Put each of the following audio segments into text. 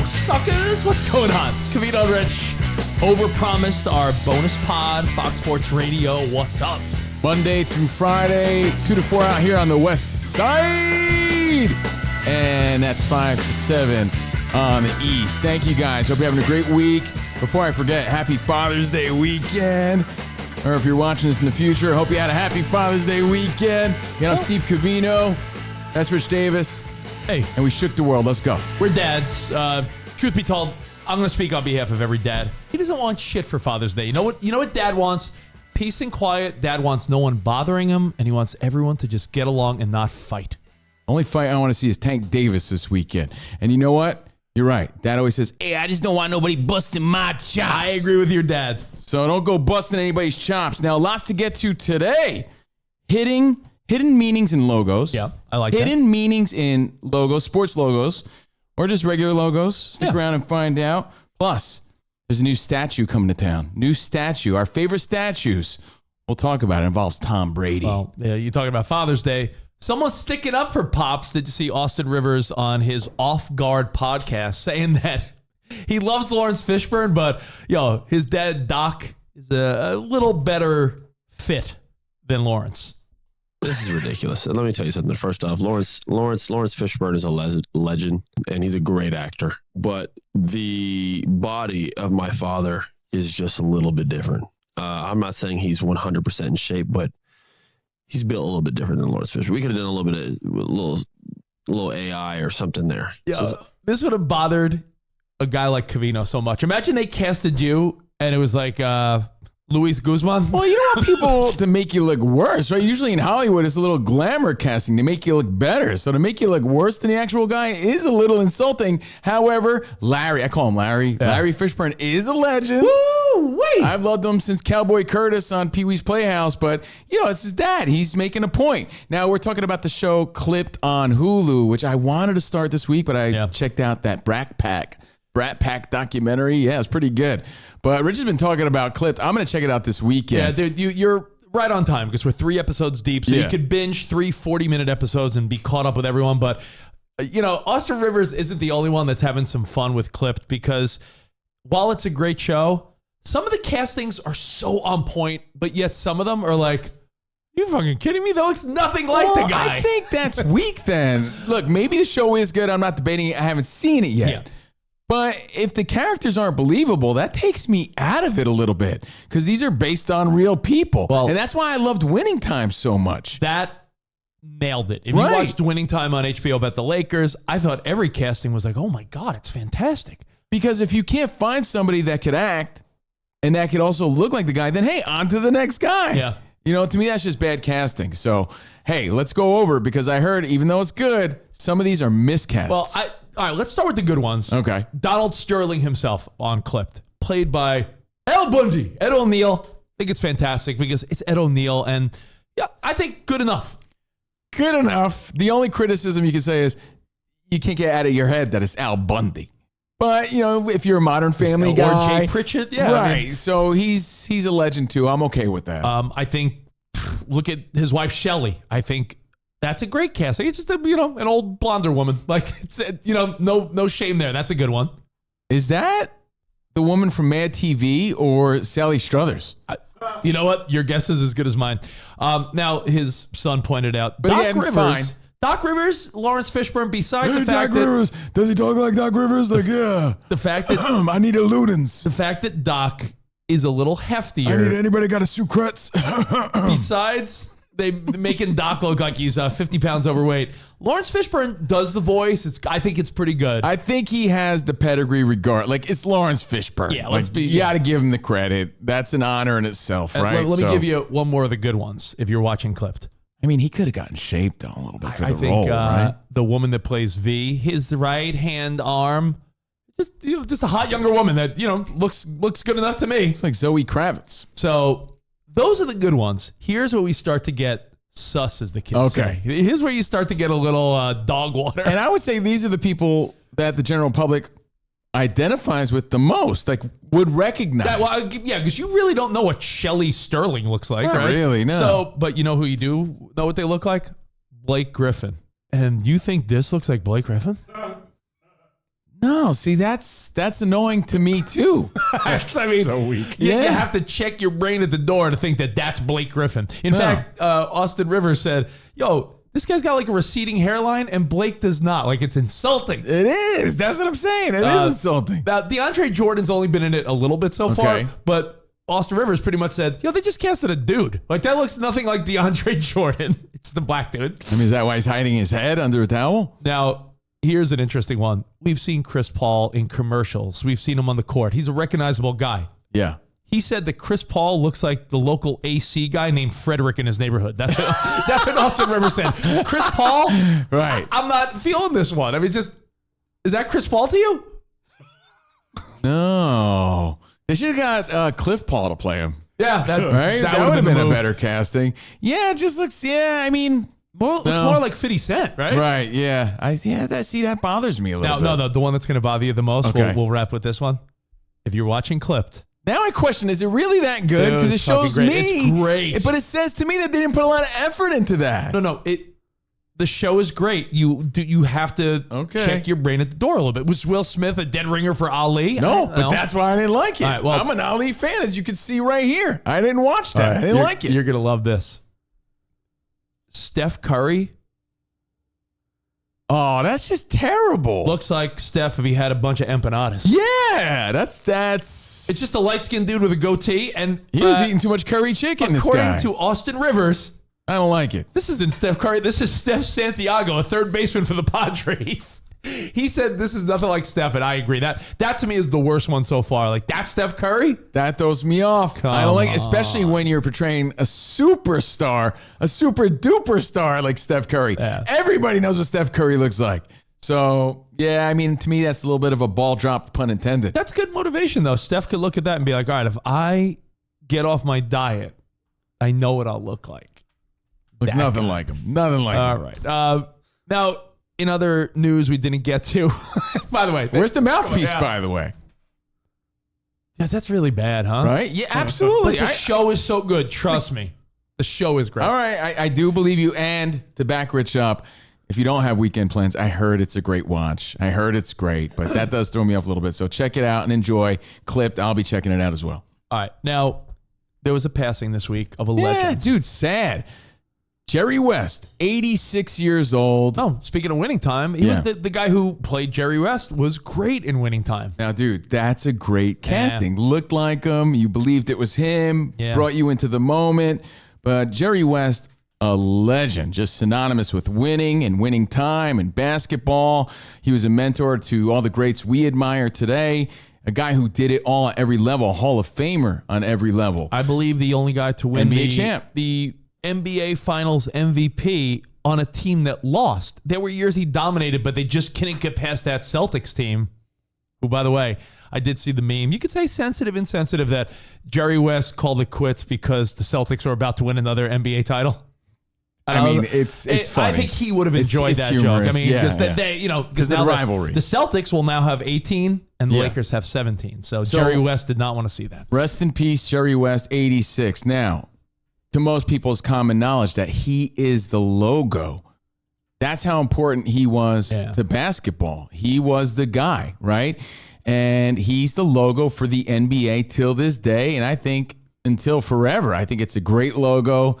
suckers? What's going on? Covino Rich, Overpromised, our bonus pod, Fox Sports Radio. What's up? Monday through Friday, 2 to 4 out here on the west side. And that's 5 to 7 on the east. Thank you guys. Hope you're having a great week. Before I forget, happy Father's Day weekend. Or if you're watching this in the future, hope you had a happy Father's Day weekend. You know, I'm Steve Covino. That's Rich Davis. Hey. And we shook the world. Let's go. We're dads. Truth be told, I'm going to speak on behalf of every dad. He doesn't want shit for Father's Day. You know what dad wants? Peace and quiet. Dad wants no one bothering him, and he wants everyone to just get along and not fight. Only fight I want to see is Tank Davis this weekend. And you know what? You're right. Dad always says, hey, I just don't want nobody busting my chops. I agree with your dad. So don't go busting anybody's chops. Now, lots to get to today. Hidden meanings in logos. Yeah, I like that. Hidden meanings in logos, sports logos, or just regular logos. Stick around and find out. Plus, there's a new statue coming to town. New statue. Our favorite statues. We'll talk about it. It involves Tom Brady. Well, yeah, you're talking about Father's Day. Someone's sticking up for Pops. Did you see Austin Rivers on his Off Guard podcast saying that he loves Lawrence Fishburne, but his dad Doc is a little better fit than Lawrence. This is ridiculous. And let me tell you something. First off, Lawrence Fishburne is a legend, and he's a great actor. But the body of my father is just a little bit different. I'm not saying he's 100% in shape, but he's built a little bit different than Lawrence Fishburne. We could have done a little bit of little AI or something there. Yeah, so, this would have bothered a guy like Covino so much. Imagine they casted you, and it was like Luis Guzman. Well, you don't want people to make you look worse, right? Usually in Hollywood, it's a little glamour casting to make you look better. So to make you look worse than the actual guy is a little insulting. However, I call him Larry. Yeah. Larry Fishburne is a legend. Woo-wee. I've loved him since Cowboy Curtis on Pee-wee's Playhouse, but, it's his dad. He's making a point. Now, we're talking about the show Clipped on Hulu, which I wanted to start this week, but I checked out that Brat Pack documentary. Yeah, it's pretty good. But Rich has been talking about Clipped. I'm going to check it out this weekend. Yeah, dude, you're right on time because we're 3 episodes deep. So you could binge 3 40-minute episodes and be caught up with everyone. But, Austin Rivers isn't the only one that's having some fun with Clipped because while it's a great show, some of the castings are so on point, but yet some of them are like, you fucking kidding me? That looks nothing like the guy. I think that's weak then. Look, maybe the show is good. I'm not debating it. I haven't seen it yet. Yeah. But if the characters aren't believable, that takes me out of it a little bit because these are based on real people. Well, and that's why I loved Winning Time so much. That nailed it. If you watched Winning Time on HBO about the Lakers, I thought every casting was like, oh my God, it's fantastic. Because if you can't find somebody that could act and that could also look like the guy, then hey, on to the next guy. Yeah. To me, that's just bad casting. So, hey, let's go over it because I heard, even though it's good, some of these are miscasts. Well, all right, let's start with the good ones. Okay. Donald Sterling himself on Clipped, played by Ed O'Neill. I think it's fantastic because it's Ed O'Neill, and I think good enough. Good enough. The only criticism you can say is you can't get out of your head that it's Al Bundy. But, if you're a Modern Family guy. Or Jay Pritchett. Yeah. Right. So he's a legend, too. I'm okay with that. I think, look at his wife, Shelley. I think that's a great casting. It's just, an old blonder woman. Like, it's, no shame there. That's a good one. Is that the woman from Mad TV or Sally Struthers? You know what? Your guess is as good as mine. Now, his son pointed out, but Doc Rivers. Doc Rivers, Lawrence Fishburne, besides the fact Doc Rivers. Does he talk like Doc Rivers? Like, yeah. The fact that I need a Ludens. The fact that Doc is a little heftier. I need anybody got a Sucrets. Besides they making Doc look like he's 50 pounds overweight. Lawrence Fishburne does the voice. I think it's pretty good. I think he has the pedigree regard. Like, it's Lawrence Fishburne. Yeah, you got to give him the credit. That's an honor in itself, right? Let me give you one more of the good ones if you're watching Clipped. I mean, he could have gotten shaped a little bit for the role, right? The woman that plays V, his right hand arm, just a hot younger woman that looks good enough to me. It's like Zoe Kravitz. So those are the good ones. Here's where we start to get sus, as the kids say. Here's where you start to get a little dog water. And I would say these are the people that the general public identifies with the most, like would recognize. Because you really don't know what Shelley Sterling looks like, Not right? really, no. So, but you know who you do know what they look like? Blake Griffin. And you think this looks like Blake Griffin? No, see, that's annoying to me too. So weak. You have to check your brain at the door to think that that's Blake Griffin. In fact, Austin Rivers said, yo, this guy's got like a receding hairline and Blake does not. Like, it's insulting. It is. That's what I'm saying. It is insulting. Now, DeAndre Jordan's only been in it a little bit so far, but Austin Rivers pretty much said, yo, they just casted a dude. Like, that looks nothing like DeAndre Jordan. It's the black dude. I mean, is that why he's hiding his head under a towel? Now, here's an interesting one. We've seen Chris Paul in commercials. We've seen him on the court. He's a recognizable guy. Yeah. He said that Chris Paul looks like the local AC guy named Frederick in his neighborhood. That's what Austin Rivers said. Chris Paul? Right. I'm not feeling this one. I mean, is that Chris Paul to you? No. They should have got Cliff Paul to play him. Yeah. That would have been a better casting. Yeah, it just looks, I mean... Well, it's more like 50 Cent, right? Right, yeah. That bothers me a little bit. No, the one that's going to bother you the most, we'll wrap with this one. If you're watching Clipped. Now I question, is it really that good? Because it shows me. It's great. But it says to me that they didn't put a lot of effort into that. No. The show is great. You have to check your brain at the door a little bit. Was Will Smith a dead ringer for Ali? No, but that's why I didn't like it. All right, well, I'm an Ali fan, as you can see right here. I didn't watch that. Right, I didn't like it. You're going to love this. Steph Curry. Oh, that's just terrible. Looks like Steph if he had a bunch of empanadas. Yeah, that's. It's just a light-skinned dude with a goatee, and he was eating too much curry chicken. According to Austin Rivers, I don't like it. This isn't Steph Curry. This is Steph Santiago, a third baseman for the Padres. He said this is nothing like Steph, and I agree. That to me is the worst one so far. Like, that's Steph Curry? That throws me off. I don't like it, especially when you're portraying a superstar, a super duper star like Steph Curry. Yeah. Everybody knows what Steph Curry looks like. So, yeah, I mean, to me, that's a little bit of a ball drop, pun intended. That's good motivation, though. Steph could look at that and be like, all right, if I get off my diet, I know what I'll look like. Looks nothing like him. Nothing like him. All right. Now, in other news we didn't get to, by the way. Where's the mouthpiece, by the way? Yeah, that's really bad, huh? Right? Yeah, absolutely. But the show is so good. Trust me. The show is great. All right. I do believe you. And to back Rich up, if you don't have weekend plans, I heard it's a great watch. I heard it's great, but that does throw me off a little bit. So check it out and enjoy. Clipped. I'll be checking it out as well. All right. Now, there was a passing this week of a legend. Dude, sad. Jerry West, 86 years old. Oh, speaking of Winning Time, he was the guy who played Jerry West was great in Winning Time. Now, dude, that's a great casting. Looked like him. You believed it was him. Brought you into the moment. But Jerry West, a legend, just synonymous with winning and Winning Time and basketball. He was a mentor to all the greats we admire today. A guy who did it all at every level. A Hall of Famer on every level. I believe the only guy to win NBA champ. The NBA Finals MVP on a team that lost. There were years he dominated, but they just couldn't get past that Celtics team, who, by the way, I did see the meme. You could say sensitive, insensitive, that Jerry West called it quits because the Celtics were about to win another NBA title. I mean, it's funny. I think he would have enjoyed that humorous joke. I mean, because the rivalry. The Celtics will now have 18 and the Lakers have 17. So Jerry West did not want to see that. Rest in peace, Jerry West, 86. Now, to most people's common knowledge, that he is the logo. That's how important he was to basketball. He was the guy, right? And he's the logo for the NBA till this day, and I think until forever. I think it's a great logo.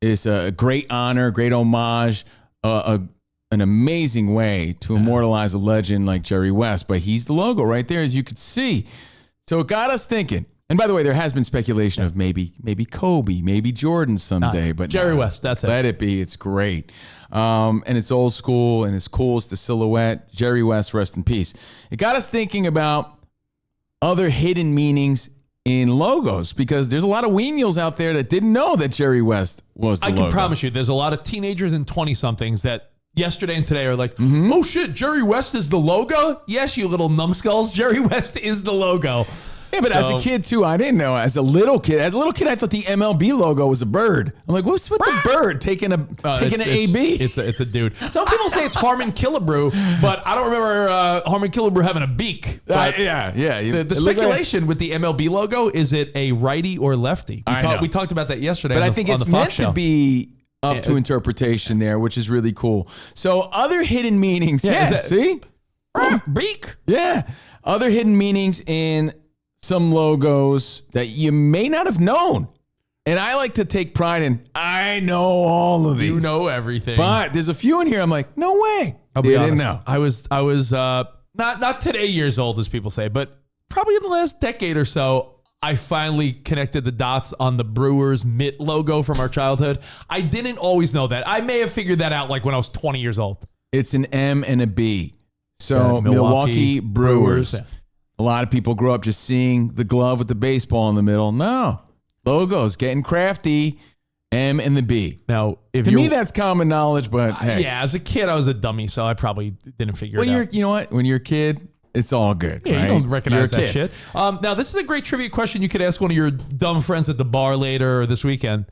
It's a great honor, great homage, an amazing way to immortalize a legend like Jerry West. But he's the logo right there, as you could see. So it got us thinking. And by the way, there has been speculation of maybe Kobe, maybe Jordan someday. But Jerry West, that's it. Let it be. It's great. And it's old school, and it's cool. It's the silhouette. Jerry West, rest in peace. It got us thinking about other hidden meanings in logos, because there's a lot of weenials out there that didn't know that Jerry West was the logo. I can promise you, there's a lot of teenagers and 20-somethings that yesterday and today are like, oh shit, Jerry West is the logo? Yes, you little numbskulls. Jerry West is the logo. Yeah, but as a kid too, I didn't know. As a little kid, I thought the MLB logo was a bird. I'm like, what's with the bird taking an AB? It's a dude. Some people say it's Harmon Killebrew, but I don't remember Harmon Killebrew having a beak. Yeah. The speculation with the MLB logo, is it a righty or lefty? We talked about that yesterday. But I think it's meant to be up to interpretation there, which is really cool. So other hidden meanings. See? Beak. Yeah. Other hidden meanings in some logos that you may not have known. And I like to take pride in, I know all of these. You know everything. But there's a few in here I'm like, no way. I'll be honest. Know. I was not today years old, as people say, but probably in the last decade or so, I finally connected the dots on the Brewers mitt logo from our childhood. I didn't always know that. I may have figured that out like when I was 20 years old. It's an M and a B. So Milwaukee Brewers. Yeah. A lot of people grow up just seeing the glove with the baseball in the middle. No. Logos, getting crafty. M and the B. Now, to me, that's common knowledge, but hey. Yeah, as a kid, I was a dummy, so I probably didn't figure it out. You know what? When you're a kid, it's all good. Yeah, right? you don't recognize that kid. shit. Now, this is a great trivia question you could ask one of your dumb friends at the bar later or this weekend.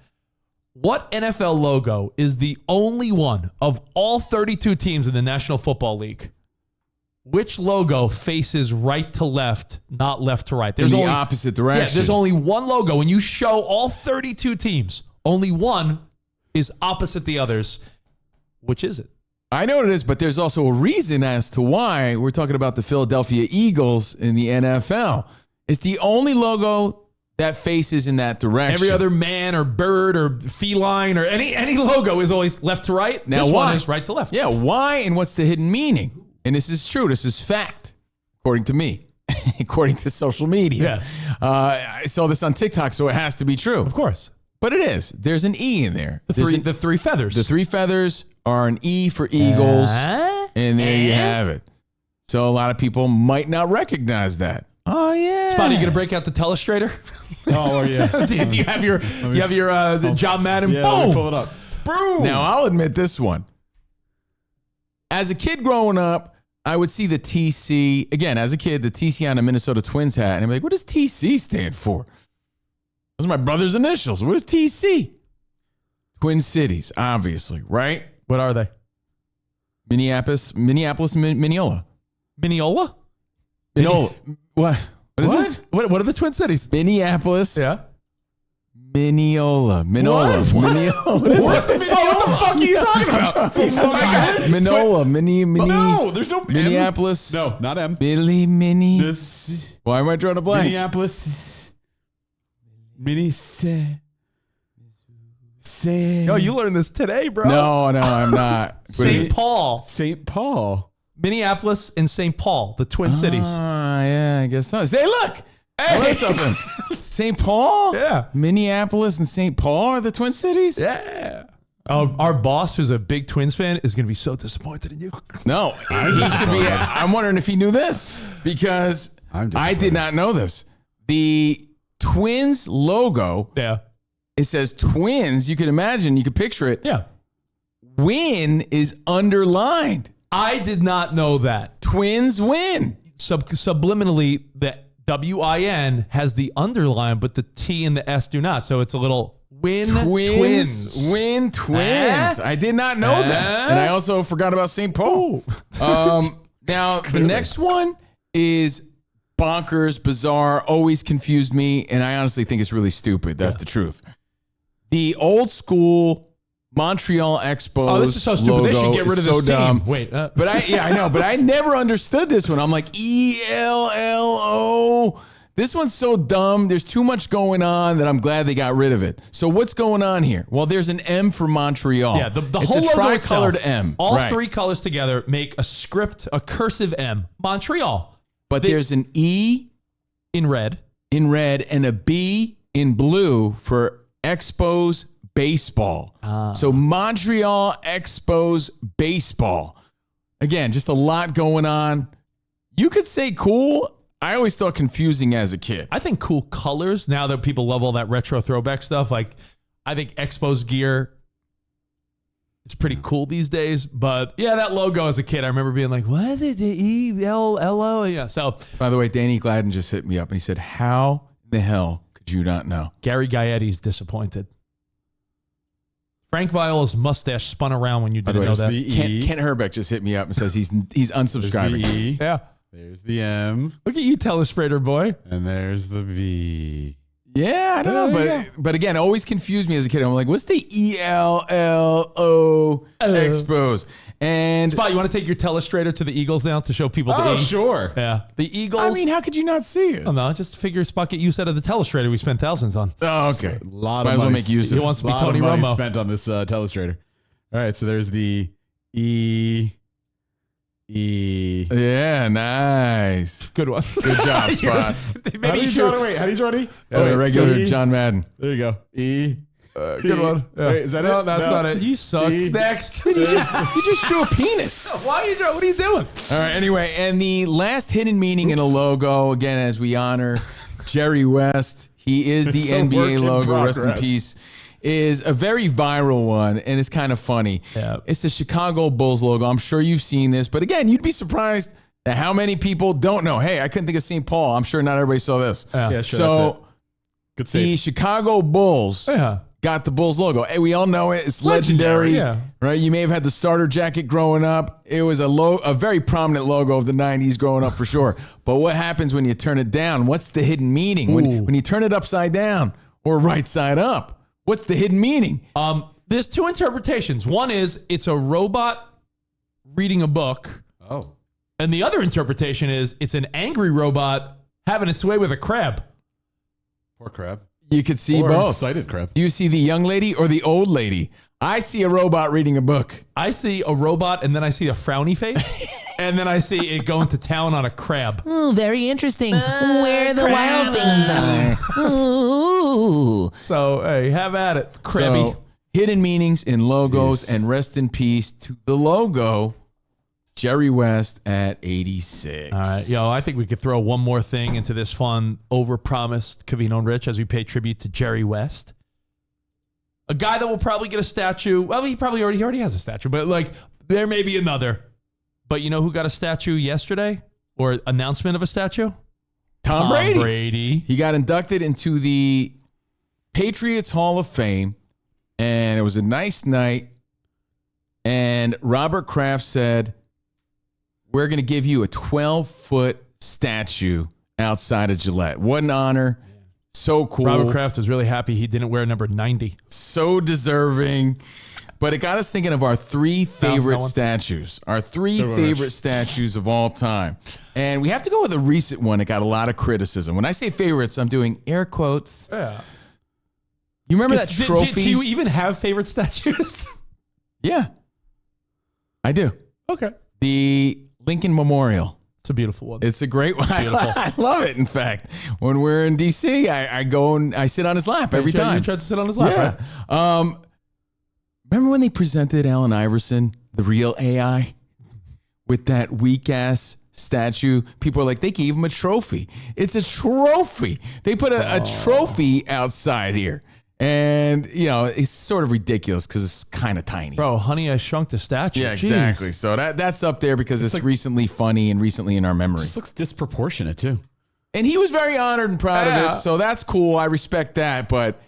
What NFL logo is the only one of all 32 teams in the National Football League? Which logo faces right to left, not left to right? There's the opposite direction. Yeah, there's only one logo. When you show all 32 teams, only one is opposite the others. Which is it? I know what it is, but there's also a reason as to why we're talking about the Philadelphia Eagles in the NFL. It's the only logo that faces in that direction. Every other man or bird or feline or any logo is always left to right. Now, this why? one is right to left. Yeah, why and what's the hidden meaning? And this is true. This is fact, according to me, according to social media. Yeah. I saw this on TikTok, so it has to be true. Of course. But it is. There's an E in there. The three feathers. The three feathers are an E for Eagles, and there you have it. So a lot of people might not recognize that. Oh yeah. Spotty, you gonna break out the telestrator? Oh yeah. do you have your John Madden? Yeah, Boom. let me pull it up. Boom. Now I'll admit this one. As a kid growing up, I would see the TC again. As a kid, the TC on a Minnesota Twins hat, and I'm like, "What does TC stand for?" Those are my brother's initials. What is TC? Twin Cities, obviously, right? What are they? Minneapolis, and Mineola. Mineola? What? What is it? What are the Twin Cities? Minneapolis. Yeah. Mineola. What? What the fuck are you talking about? Minola. No, there's no Minneapolis. No, not M. Billy Mini. This Why am I drawing a blank? Minneapolis. Say. Yo, you learned this today, bro. No, I'm not. St. Paul. St. Paul. Minneapolis and St. Paul, the Twin Cities. Yeah, I guess so. Say, look. I learned something. St. Paul? Yeah. Minneapolis and St. Paul are the Twin Cities? Yeah. Our boss, who's a big Twins fan, is going to be so disappointed in you. No, he should be. I'm wondering if he knew this because I did not know this. The Twins logo, Yeah. it says Twins. You can imagine, you can picture it. Yeah. Win is underlined. I did not know that. Twins win. Subliminally, the WIN has the underline, but the T and the S do not. So it's a little twins. Win twins. I did not know that. And I also forgot about St. Paul. Now, the next one is bonkers, bizarre, always confused me, and I honestly think it's really stupid. That's the truth. The old school Montreal Expos. Oh, this is so stupid. They should get rid of this team. Wait. But I know. But I never understood this one. I'm like, ELLO. This one's so dumb. There's too much going on that I'm glad they got rid of it. So what's going on here? Well, there's an M for Montreal. Yeah, the it's whole a logo tricolored itself, M. All Right. three colors together make a script, a cursive M. Montreal. But there's an E in red, and a B in blue for Expos baseball. So Montreal Expos baseball. Again, just a lot going on. You could say cool. I always thought confusing as a kid. I think cool colors, now that people love all that retro throwback stuff, like I think Expos gear is pretty cool these days. But yeah, that logo as a kid, I remember being like, what is it? The ELLO? Yeah. So by the way, Danny Gladden just hit me up and he said, how the hell could you not know? Gary Gaetti's disappointed. Frank Viola's mustache spun around when you didn't know that. Kent Herbeck just hit me up and says he's unsubscribing. There's the E. Yeah. There's the M. Look at you, telestrator boy. And there's the V. Yeah, I don't know, but again, always confused me as a kid. I'm like, what's the ELLO expose? And Spot, you want to take your telestrator to the Eagles now to show people the E? Sure. Yeah, the Eagles. I mean, how could you not see it? Oh, no, just figure Spot get use out of the telestrator we spent thousands on. Oh, okay. A lot Might of as well money. make use of He it. wants to be lot Tony of money Romo. spent on this telestrator. All right, so there's the E. Yeah, nice. Good one. Good job, Spot. How do you draw it? Wait, how do you draw it? The regular John Madden. There you go. E. Good one. Yeah. Wait, is that no, it? that's not it. You suck. E. Next. You just drew a penis. Why are you doing? What are you doing? All right, anyway, and the last hidden meaning in a logo, again, as we honor Jerry West, he is the It's a work NBA in logo, rest in progress. peace, is a very viral one, and it's kind of funny. Yeah. It's the Chicago Bulls logo. I'm sure you've seen this, but again, you'd be surprised at how many people don't know. Hey, I couldn't think of St. Paul. I'm sure not everybody saw this. Yeah, sure. that's So it. Good the save. Chicago Bulls Yeah. got the Bulls logo. Hey, we all know it. It's legendary. Yeah. Right? You may have had the starter jacket growing up. It was a very prominent logo of the 90s growing up for sure. But what happens when you turn it down? What's the hidden meaning? When you turn it upside down or right side up? What's the hidden meaning? There's two interpretations. One is it's a robot reading a book, Oh. and the other interpretation is it's an angry robot having its way with a crab. Poor crab. You could see Or both. excited crab. Do you see the young lady or the old lady? I see a robot reading a book. I see a robot, and then I see a frowny face, and then I see it going to town on a crab. Ooh, very interesting. Where the wild things are. Ooh. So, hey, have at it, crabby. So, hidden meanings in logos, Yes. and rest in peace to the logo, Jerry West at 86. All right, I think we could throw one more thing into this fun, overpromised Covino Rich as we pay tribute to Jerry West. A guy that will probably get a statue. Well, he already has a statue, but like there may be another. But you know who got a statue yesterday? Or announcement of a statue? Tom Brady. Brady. He got inducted into the Patriots Hall of Fame, and it was a nice night. And Robert Kraft said, we're going to give you a 12-foot statue outside of Gillette. What an honor. So cool. Robert Kraft was really happy he didn't wear number 90. So deserving. But it got us thinking of our three favorite statues. Our three favorite statues of all time. And we have to go with a recent one that got a lot of criticism. When I say favorites, I'm doing air quotes. Yeah. You remember that trophy? Do you even have favorite statues? Yeah. I do. Okay. The Lincoln Memorial. It's a beautiful one. It's a great one. Beautiful. I love it. In fact, when we're in D.C., I go and I sit on his lap every time. You tried to sit on his lap, Yeah. right? Remember when they presented Allen Iverson, the real AI, with that weak ass statue? People are like, they gave him a trophy. It's a trophy. They put a trophy outside here. And, it's sort of ridiculous because it's kind of tiny. Bro, Honey, I Shrunk the Statue. Yeah, Jeez. exactly. So that's up there because it's recently funny and recently in our memory. This looks disproportionate too. And he was very honored and proud Yeah. of it. So that's cool. I respect that. But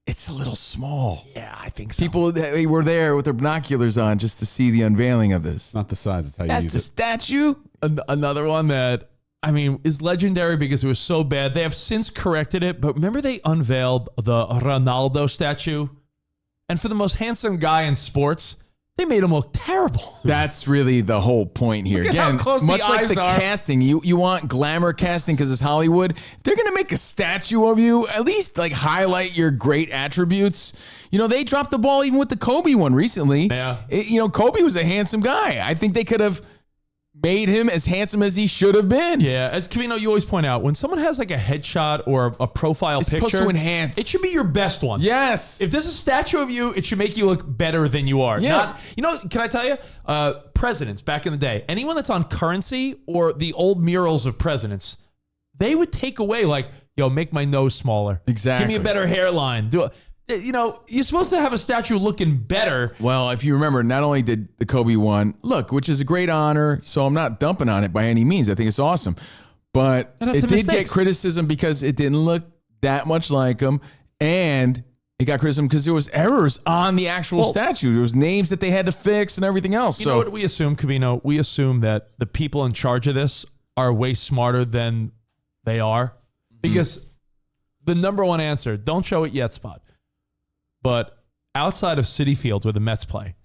it's a little small. Yeah, I think so. People they were there with their binoculars on just to see the unveiling of this. Not the size, it's how you That's use the it. statue. Another one that, is legendary because it was so bad. They have since corrected it, but remember they unveiled the Ronaldo statue? And for the most handsome guy in sports, they made him look terrible. That's really the whole point here. Look at how Again, close the much like eyes the are. casting, you want glamour casting because it's Hollywood. If they're gonna make a statue of you, at least like highlight your great attributes. They dropped the ball even with the Kobe one recently. Yeah. Kobe was a handsome guy. I think they could have made him as handsome as he should have been. Yeah, as Covino, you always point out, when someone has like a headshot or a profile It's picture, supposed to enhance. it should be your best one. Yes. If there's a statue of you, it should make you look better than you are. Yeah. Can I tell you? Presidents back in the day, anyone that's on currency or the old murals of presidents, they would take away make my nose smaller. Exactly. Give me a better hairline. You're supposed to have a statue looking better. Well, if you remember, not only did the Kobe one look, which is a great honor, so I'm not dumping on it by any means. I think it's awesome. But And it that's did some get mistakes. criticism because it didn't look that much like him. And it got criticism because there was errors on the actual statue. There was names that they had to fix and everything else. You know what we assume, Covino? We assume that the people in charge of this are way smarter than they are. Because the number one answer, don't show it yet spot. But outside of Citi Field where the Mets play,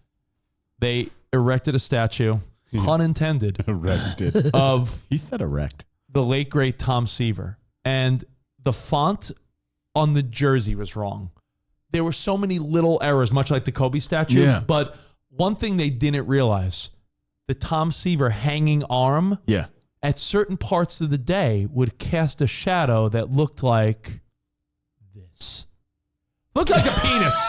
they erected a statue, pun intended, Erected. of He said erect. the late, great Tom Seaver. And the font on the jersey was wrong. There were so many little errors, much like the Kobe statue. Yeah. But one thing they didn't realize, the Tom Seaver hanging arm Yeah. at certain parts of the day would cast a shadow that looked like this. Looked like a penis.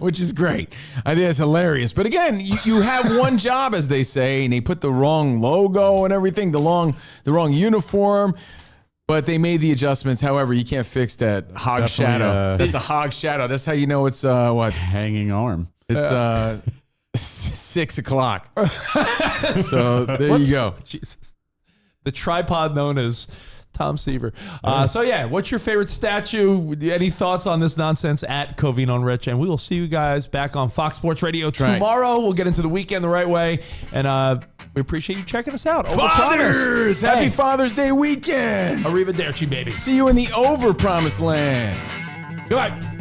Which is great. I think it's hilarious. But again, you have one job, as they say, and they put the wrong logo and everything, the wrong uniform. But they made the adjustments. However, you can't fix that hog Definitely, shadow. That's a hog shadow. That's how you know it's what? Hanging arm. It's 6 o'clock. So there you go. Jesus. The tripod known as Tom Seaver. So yeah, what's your favorite statue? Any thoughts on this nonsense at Covino Rich? And we will see you guys back on Fox Sports Radio tomorrow. We'll get into the weekend the right way. And we appreciate you checking us out. Fathers! Happy Hey. Father's Day weekend. Arrivederci, baby. See you in the Overpromised land. Goodbye.